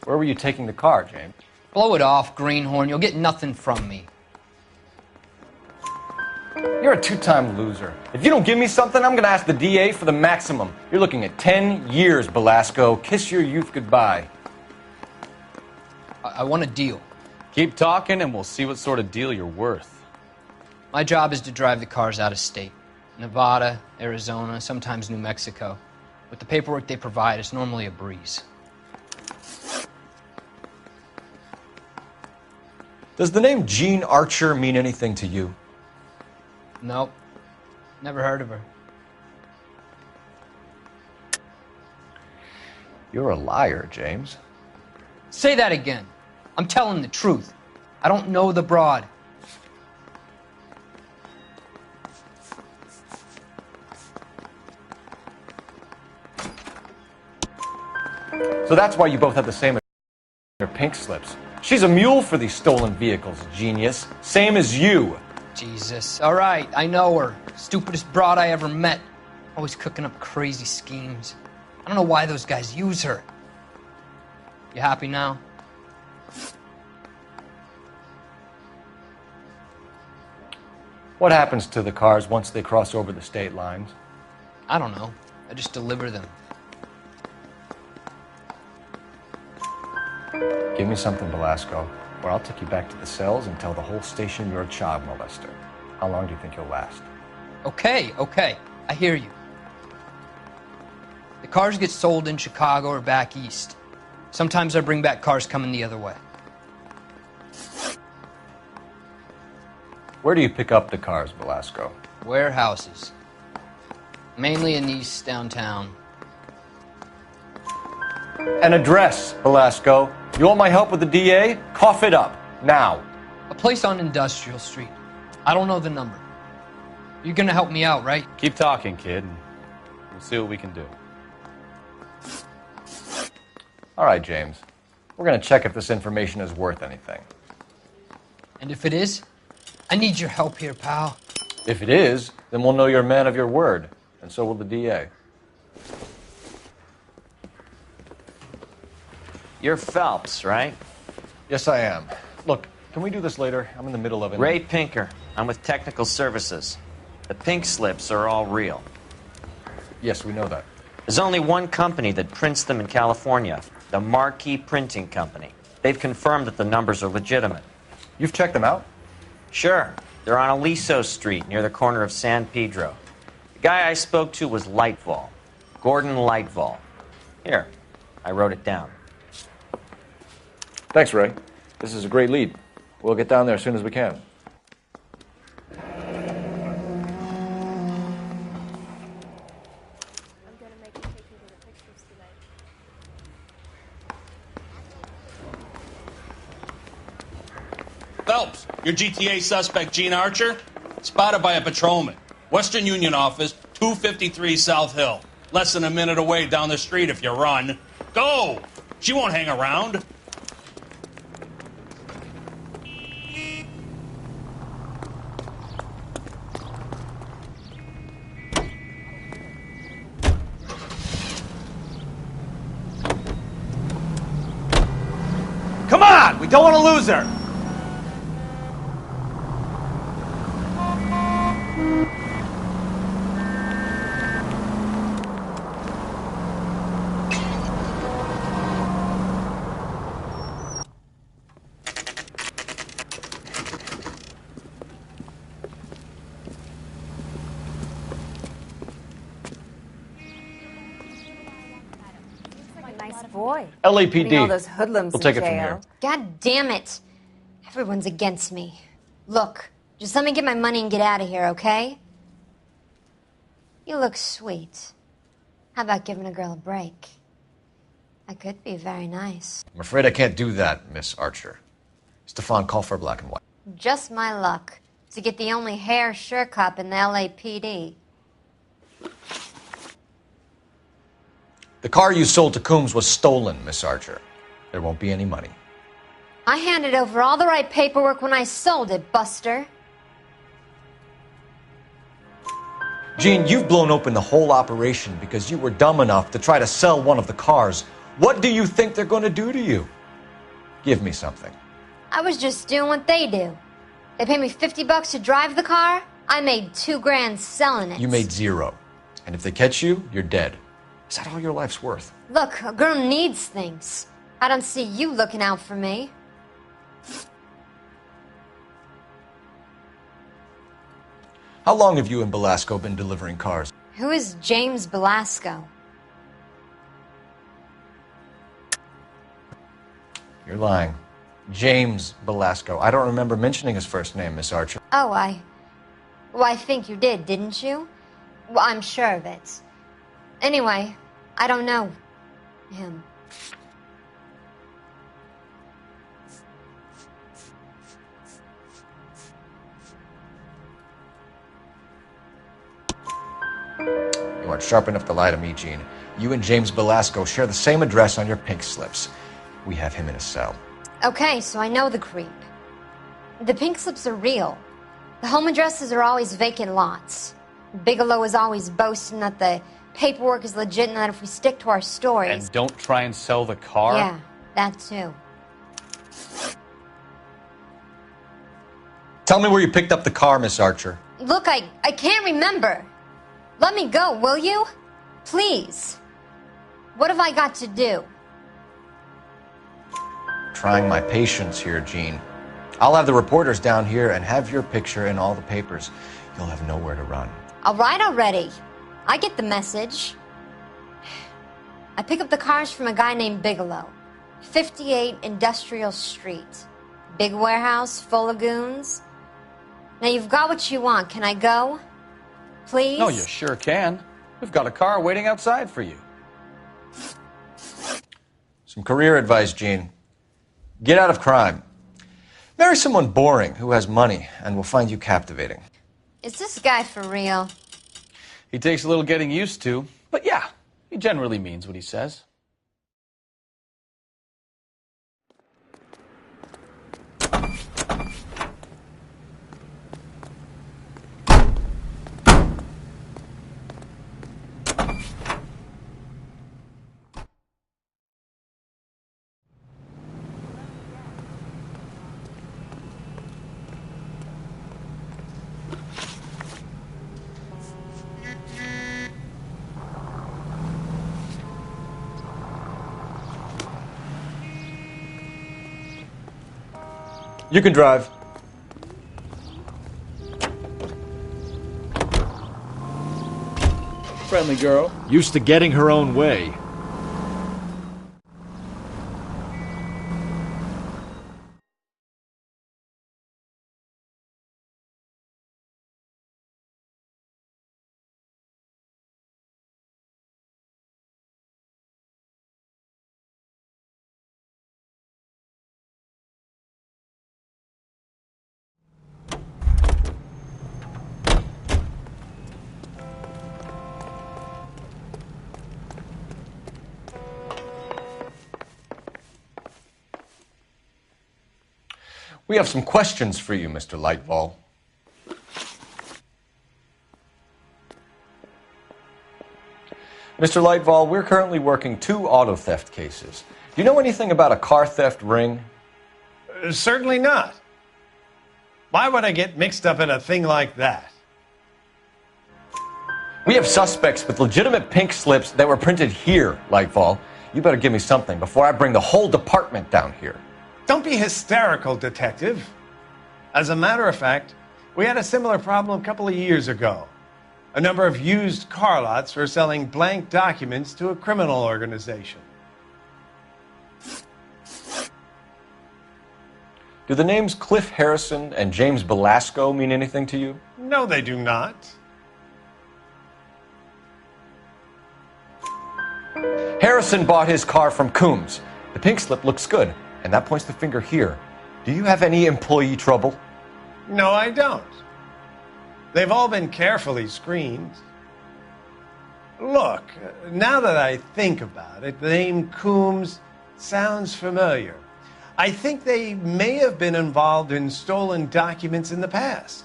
Where were you taking the car, James? Blow it off, greenhorn. You'll get nothing from me. You're a two-time loser. If you don't give me something, I'm going to ask the DA for the maximum. You're looking at 10 years, Belasco. Kiss your youth goodbye. I want a deal. Keep talking and we'll see what sort of deal you're worth. My job is to drive the cars out of state. Nevada, Arizona, sometimes New Mexico. With the paperwork they provide, it's normally a breeze. Does the name Jean Archer mean anything to you? Nope. Never heard of her. You're a liar, James. Say that again. I'm telling the truth. I don't know the broad. So that's why you both have the same pink slips. She's a mule for these stolen vehicles, genius. Same as you. Jesus. All right, I know her. Stupidest broad I ever met. Always cooking up crazy schemes. I don't know why those guys use her. You happy now? What happens to the cars once they cross over the state lines? I don't know. I just deliver them. Give me something, Belasco, or I'll take you back to the cells and tell the whole station you're a child molester. How long do you think you'll last? Okay. I hear you. The cars get sold in Chicago or back east. Sometimes I bring back cars coming the other way. Where do you pick up the cars, Belasco? Warehouses. Mainly in East downtown. An address, Belasco. You want my help with the DA? Cough it up, now. A place on Industrial Street. I don't know the number. You're gonna help me out, right? Keep talking, kid, and we'll see what we can do. All right, James. We're going to check if this information is worth anything. And if it is, I need your help here, pal. If it is, then we'll know you're a man of your word, and so will the DA. You're Phelps, right? Yes, I am. Look, can we do this later? I'm in the middle of it. Ray Pinker. I'm with Technical Services. The pink slips are all real. Yes, we know that. There's only one company that prints them in California, the Marquee Printing Company. They've confirmed that the numbers are legitimate. You've checked them out? Sure. They're on Aliso Street, near the corner of San Pedro. The guy I spoke to was Lightval. Gordon Lightval. Here, I wrote it down. Thanks, Ray. This is a great lead. We'll get down there as soon as we can. Phelps, your GTA suspect, Jean Archer, spotted by a patrolman. Western Union office, 253 South Hill. Less than a minute away down the street if you run. Go! She won't hang around. Come on! We don't want to lose her! Nice boy. LAPD. Putting all those hoodlums We'll take in it from jail. here. God damn it. Everyone's against me. Look, just let me get my money and get out of here, okay? You look sweet. How about giving a girl a break? I could be very nice. I'm afraid I can't do that, Miss Archer. Stefan, call for black and white. Just my luck to get the only hair sure cop in the LAPD. The car you sold to Coombs was stolen, Miss Archer. There won't be any money. I handed over all the right paperwork when I sold it, Buster. Jean, you've blown open the whole operation because you were dumb enough to try to sell one of the cars What do you think they're going to do to you? Give me something. I was just doing what they do. They paid me $50 to drive the car. I made $2,000 selling it. You made 0. And if they catch you, you're dead. Is that all your life's worth? Look, a girl needs things. I don't see you looking out for me. How long have you and Belasco been delivering cars? Who is James Belasco? You're lying. James Belasco. I don't remember mentioning his first name, Miss Archer. Oh, I think you did, didn't you? Well, I'm sure of it. Anyway, I don't know him. You aren't sharp enough to lie to me, Gene. You and James Belasco share the same address on your pink slips. We have him in a cell. Okay, so I know the creep. The pink slips are real. The home addresses are always vacant lots. Bigelow is always boasting that the paperwork is legit and that if we stick to our stories... And don't try and sell the car? Yeah, that too. Tell me where you picked up the car, Miss Archer. Look, I can't remember. Let me go, will you? Please. What have I got to do? Trying my patience here, Gene. I'll have the reporters down here and have your picture in all the papers. You'll have nowhere to run. All right already. I get the message. I pick up the cars from a guy named Bigelow. 58 Industrial Street. Big warehouse, full of goons. Now you've got what you want. Can I go? Please? No, you sure can. We've got a car waiting outside for you. Some career advice, Gene. Get out of crime. Marry someone boring who has money and will find you captivating. Is this guy for real? He takes a little getting used to, but yeah, he generally means what he says. You can drive. Friendly girl. Used to getting her own way. We have some questions for you, Mr. Lightfall. Mr. Lightfall, we're currently working 2 auto theft cases. Do you know anything about a car theft ring? Certainly not. Why would I get mixed up in a thing like that? We have suspects with legitimate pink slips that were printed here, Lightfall. You better give me something before I bring the whole department down here. Don't be hysterical, Detective. As a matter of fact, we had a similar problem a couple of years ago. A number of used car lots were selling blank documents to a criminal organization. Do the names Cliff Harrison and James Belasco mean anything to you? No, they do not. Harrison bought his car from Coombs. The pink slip looks good, and that points the finger here. Do you have any employee trouble? No, I don't. They've all been carefully screened. Look, now that I think about it, the name Coombs sounds familiar. I think they may have been involved in stolen documents in the past.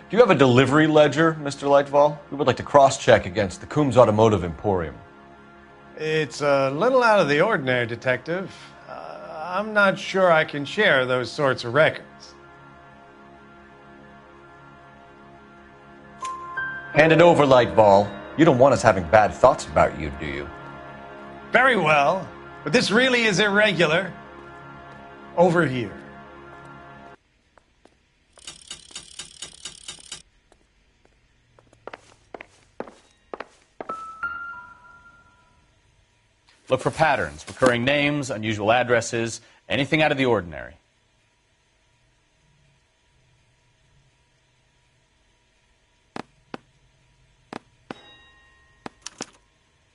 Do you have a delivery ledger, Mr. Lightfall? We would like to cross-check against the Coombs Automotive Emporium. It's a little out of the ordinary, Detective. I'm not sure I can share those sorts of records. Hand it over, Lightfall. You don't want us having bad thoughts about you, do you? Very well, but this really is irregular. Over here. Look for patterns, recurring names, unusual addresses, anything out of the ordinary.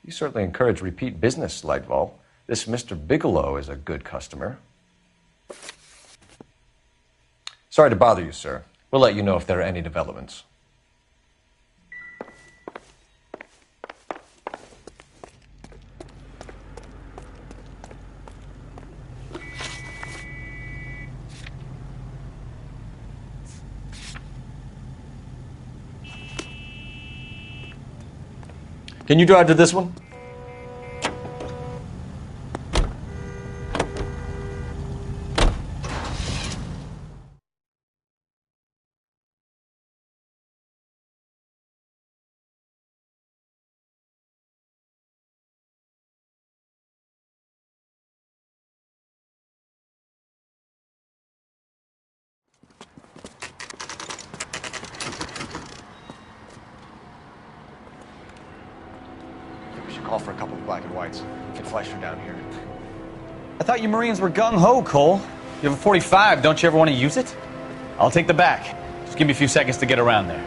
You certainly encourage repeat business, Lightfall. This Mr. Bigelow is a good customer. Sorry to bother you, sir. We'll let you know if there are any developments. Can you drive to this one? Call for a couple of black and whites. Get Fleischer down here. I thought you Marines were gung-ho, Cole. You have a 45, don't you ever want to use it? I'll take the back. Just give me a few seconds to get around there.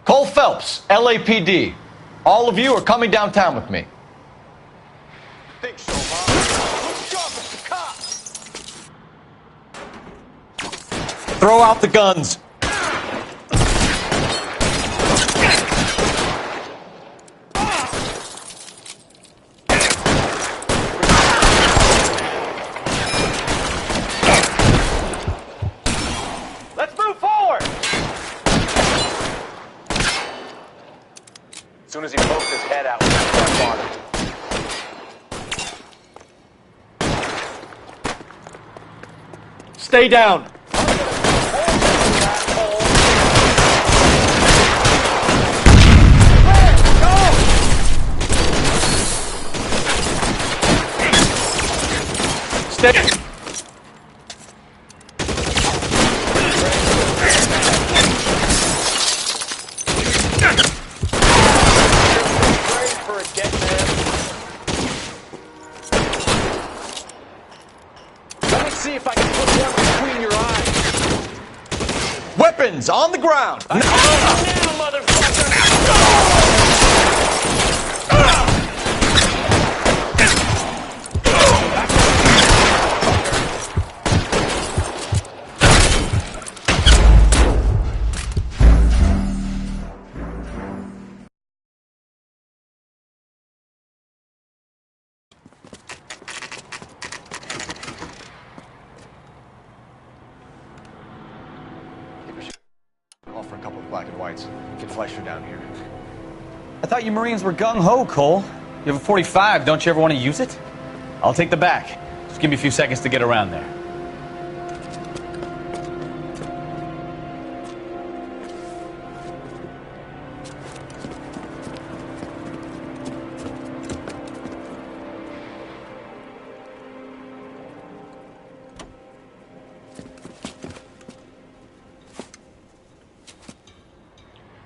Cole Phelps, LAPD. All of you are coming downtown with me. Think so, huh? Look sharp, it's the cops! Throw out the guns. Let's move forward! As soon as he pokes his head out, we'll step on him. Stay down. Stay. Let me see if I can put one between your eyes. Weapons on the ground. Now, motherfucker! Call for a couple of black and whites. Get Fleischer down here. I thought you Marines were gung-ho, Cole. You have a 45, don't you ever want to use it? I'll take the back. Just give me a few seconds to get around there.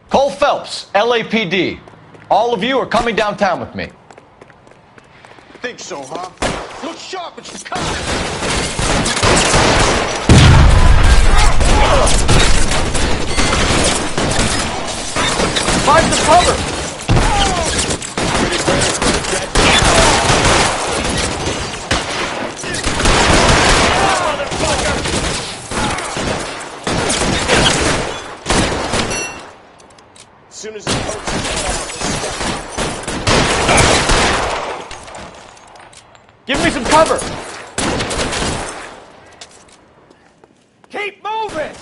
Cole Phelps, LAPD. All of you are coming downtown with me. Think so, huh? Look sharp, it's the cops! Find the cover! soon as the coach Give me some cover! keep moving!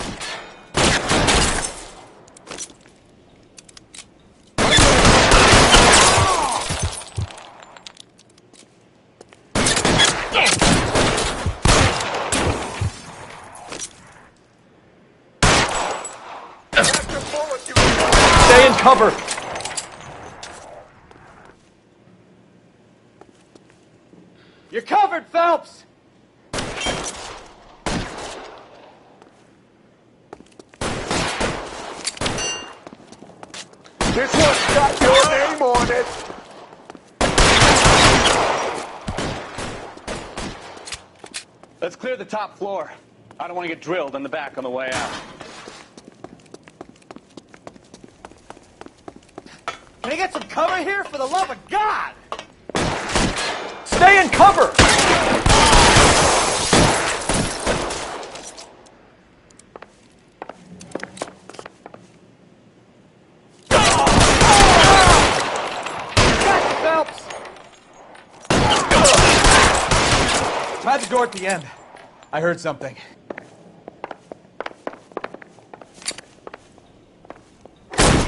Stay in cover! You're covered, Phelps! This one's got your name on it! Let's clear the top floor. I don't want to get drilled in the back on the way out. Can I get some cover here, for the love of God? Stay in cover! Phelps! Try the door at the end. I heard something.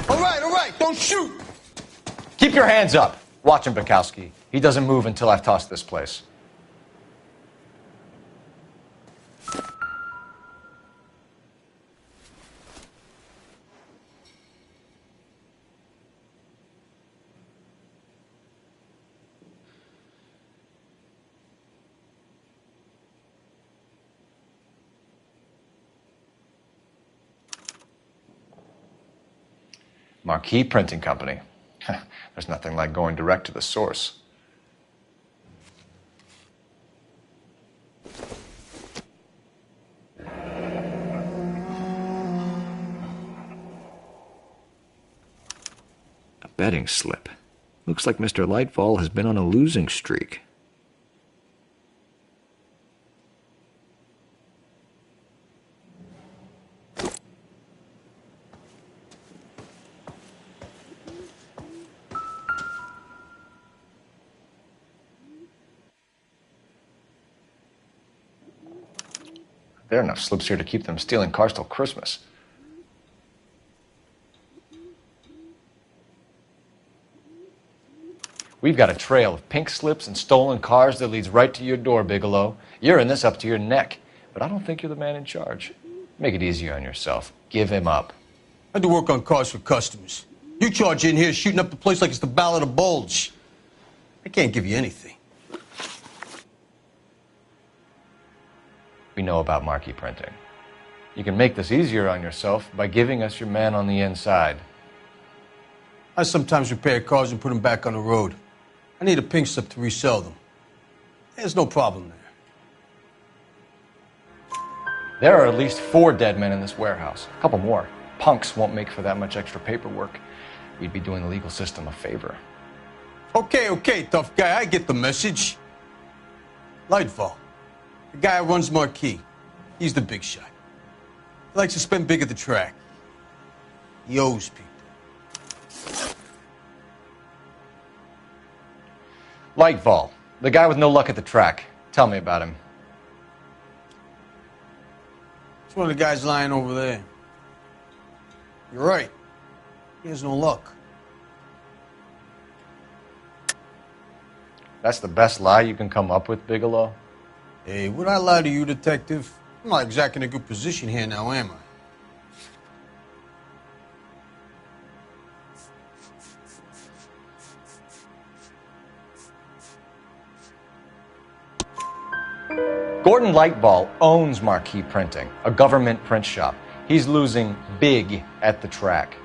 All right, don't shoot! Keep your hands up. Watch him, Bukowski. He doesn't move until I've tossed this place. Marquee Printing Company. There's nothing like going direct to the source. A betting slip. Looks like Mr. Lightfall has been on a losing streak. There are enough slips here to keep them stealing cars till Christmas. We've got a trail of pink slips and stolen cars that leads right to your door, Bigelow. You're in this up to your neck, but I don't think you're the man in charge. Make it easier on yourself. Give him up. I do work on cars for customers. You charge in here shooting up the place like it's the Ballad of Bulge. I can't give you anything. We know about marquee printing. You can make this easier on yourself by giving us your man on the inside. I sometimes repair cars and put them back on the road. I need a pink slip to resell them. There's no problem there. There are at least 4 dead men in this warehouse. A couple more. Punks won't make for that much extra paperwork. We'd be doing the legal system a favor. Okay, tough guy, I get the message. Lightfall, the guy who runs Marquee. He's the big shot. He likes to spend big at the track. He owes people. Lightfall, the guy with no luck at the track. Tell me about him. It's one of the guys lying over there. You're right. He has no luck. That's the best lie you can come up with, Bigelow? Hey, would I lie to you, detective? I'm not exactly in a good position here now, am I? Gordon Lightfall owns Marquee Printing, a government print shop. He's losing big at the track.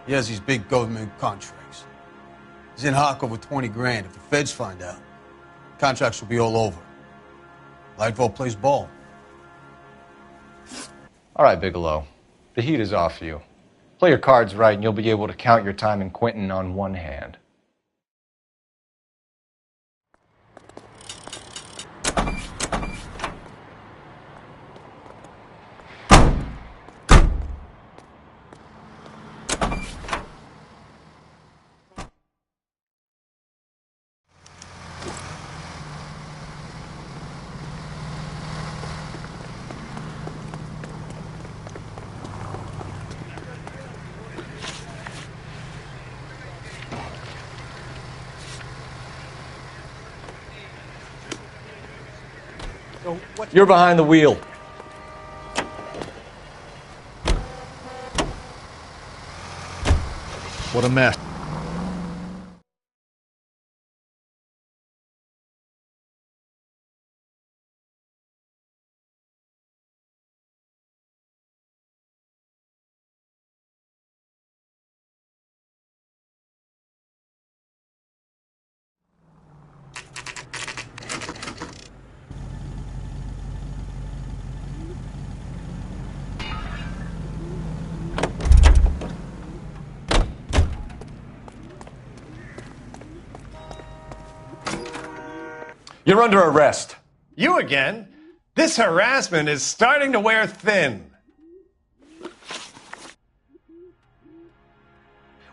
He has these big government contracts. He's in hock over 20 grand. If the feds find out, contracts will be all over. Lightfall plays ball. All right, Bigelow. The heat is off you. Play your cards right and you'll be able to count your time in Quentin on one hand. You're behind the wheel. What a mess. You're under arrest. You again? This harassment is starting to wear thin.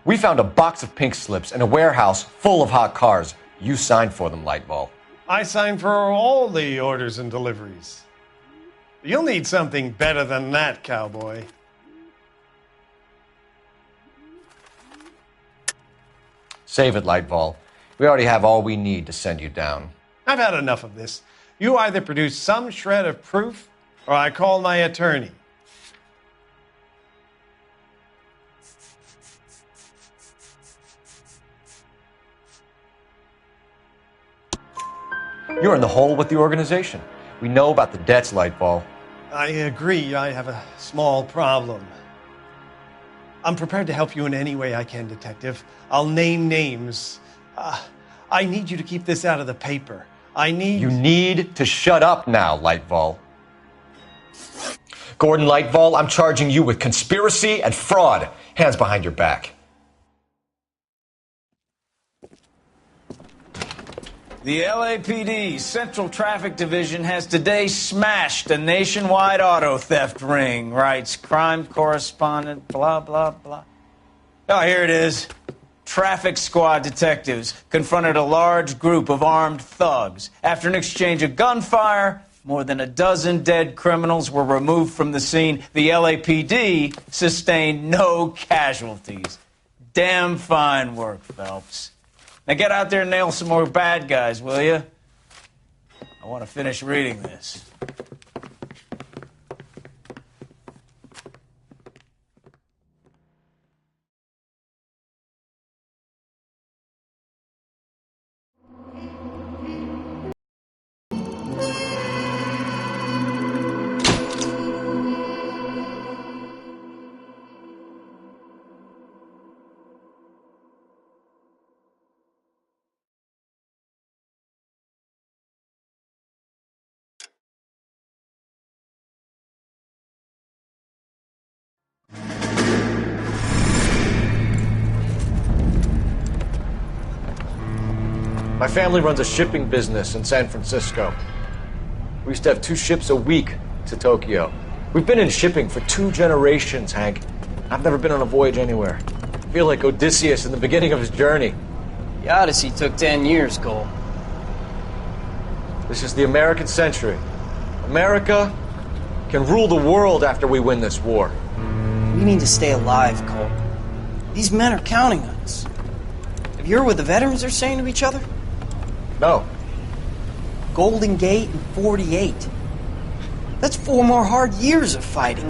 We found a box of pink slips in a warehouse full of hot cars. You signed for them, Lightball. I signed for all the orders and deliveries. You'll need something better than that, cowboy. Save it, Lightball. We already have all we need to send you down. I've had enough of this. You either produce some shred of proof, or I call my attorney. You're in the hole with the organization. We know about the debts, Lightball. I agree, I have a small problem. I'm prepared to help you in any way I can, Detective. I'll name names. I need you to keep this out of the paper. You need to shut up now, Lightball. Gordon Lightball, I'm charging you with conspiracy and fraud. Hands behind your back. The LAPD Central Traffic Division has today smashed a nationwide auto theft ring, writes crime correspondent, blah, blah, blah. Oh, here it is. Traffic squad detectives confronted a large group of armed thugs. After an exchange of gunfire, more than a dozen dead criminals were removed from the scene. The LAPD sustained no casualties. Damn fine work, Phelps. Now get out there and nail some more bad guys, will you? I want to finish reading this. My family runs a shipping business in San Francisco. We used to have 2 ships a week to Tokyo. We've been in shipping for 2 generations, Hank. I've never been on a voyage anywhere. I feel like Odysseus in the beginning of his journey. The Odyssey took 10 years, Cole. This is the American century. America can rule the world after we win this war. We need to stay alive, Cole. These men are counting on us. Have you heard what the veterans are saying to each other? No. Golden Gate and 48. That's 4 more hard years of fighting.